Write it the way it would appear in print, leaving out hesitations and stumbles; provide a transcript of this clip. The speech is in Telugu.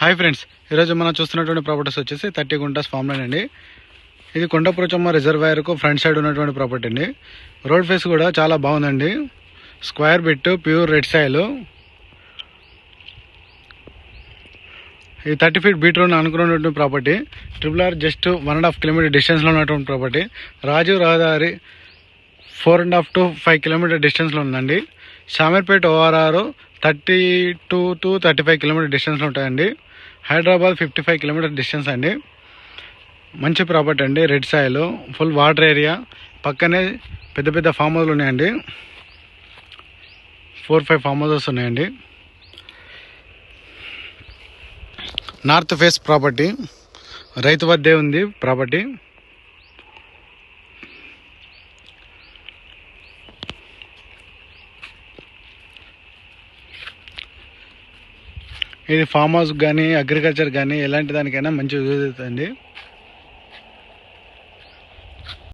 హాయ్ ఫ్రెండ్స్, ఈరోజు మనం చూస్తున్నటువంటి ప్రాపర్టీస్ వచ్చేసి 30 గుంటాస్ ఫామ్ ల్యాండ్ అండి. ఇది కొండపురచమ్మ రిజర్వాయర్కు ఫ్రంట్ సైడ్ ఉన్నటువంటి ప్రాపర్టీ అండి. రోడ్ ఫేస్ కూడా చాలా బాగుందండి. Square bit, pure red soil. ఇది 30 ఫీట్ బీట్ రోడ్ అనుకున్నటువంటి ప్రాపర్టీ. RRR జస్ట్ 1.5 కిలోమీటర్ డిస్టెన్స్లో ఉన్నటువంటి ప్రాపర్టీ. రాజీవ్ రహదారి 4.5 to 5 కిలోమీటర్ డిస్టెన్స్లో ఉందండి. షామీర్పేట ORR 32 to 35 కిలోమీటర్ డిస్టెన్స్లో ఉంటాయండి. హైదరాబాద్ 55 కిలోమీటర్ డిస్టెన్స్ అండి. మంచి ప్రాపర్టీ అండి. Red soil, full water area, పక్కనే పెద్ద పెద్ద ఫామ్ హౌస్లు ఉన్నాయండి. 4-5 ఫామ్ హౌసెస్ ఉన్నాయండి. నార్త్ ఫేస్ ప్రాపర్టీ, రైతు వద్దే ఉంది ప్రాపర్టీ. ఇది ఫామ్ హౌస్ కానీ అగ్రికల్చర్ కానీ ఎలాంటి దానికైనా మంచి యూజ్ అవుతుందండి.